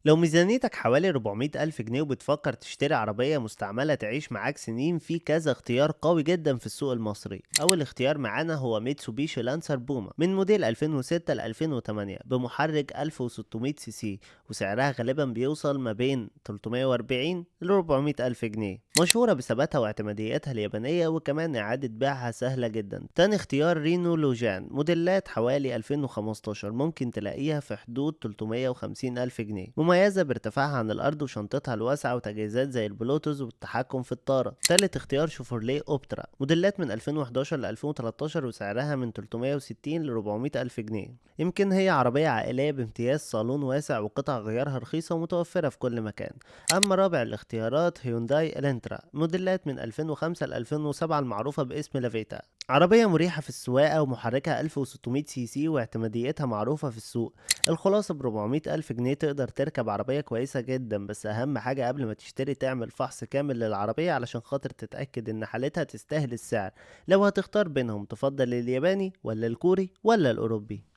لو ميزانيتك حوالي 400 ألف جنيه وبتفكر تشتري عربية مستعملة تعيش معاك سنين، في كذا اختيار قوي جدا في السوق المصري. أول اختيار معانا هو ميتسوبيشي لانسر بوما من موديل 2006 ل 2008 بمحرك 1600 سي سي، وسعرها غالبا بيوصل ما بين 340 ل 400 ألف جنيه. مشهورة بثباتها واعتمادياتها اليابانية، وكمان إعادة بيعها سهلة جدا. تاني اختيار رينو لوجان، موديلات حوالي 2015، ممكن تلاقيها في حدود 350 ألف جنيه، مميزة بارتفاعها عن الأرض وشنطتها الواسعة وتجهيزات زي البلوتوث والتحكم في الطارة. تالت اختيار شيفروليه أوبترا، موديلات من 2011 ل 2013، وسعرها من 360 ل 400 ألف جنيه. يمكن هي عربية عائلية بامتياز صالون واسع وقطع غيارها رخيصة ومتوفرة في كل مكان. أما رابع الاختيارات هيونداي الانترا، موديلات من 2005 ل 2007، المعروفة باسم لافيتا. عربية مريحة في السواقة ومحركها 1600 سي سي واعتماديتها معروفة في السوق. الخلاصة ب400 ألف جنيه تقدر تركب عربية كويسة جدا، بس أهم حاجة قبل ما تشتري تعمل فحص كامل للعربية علشان خاطر تتأكد إن حالتها تستاهل السعر. لو هتختار بينهم، تفضل الياباني ولا الكوري ولا الأوروبي؟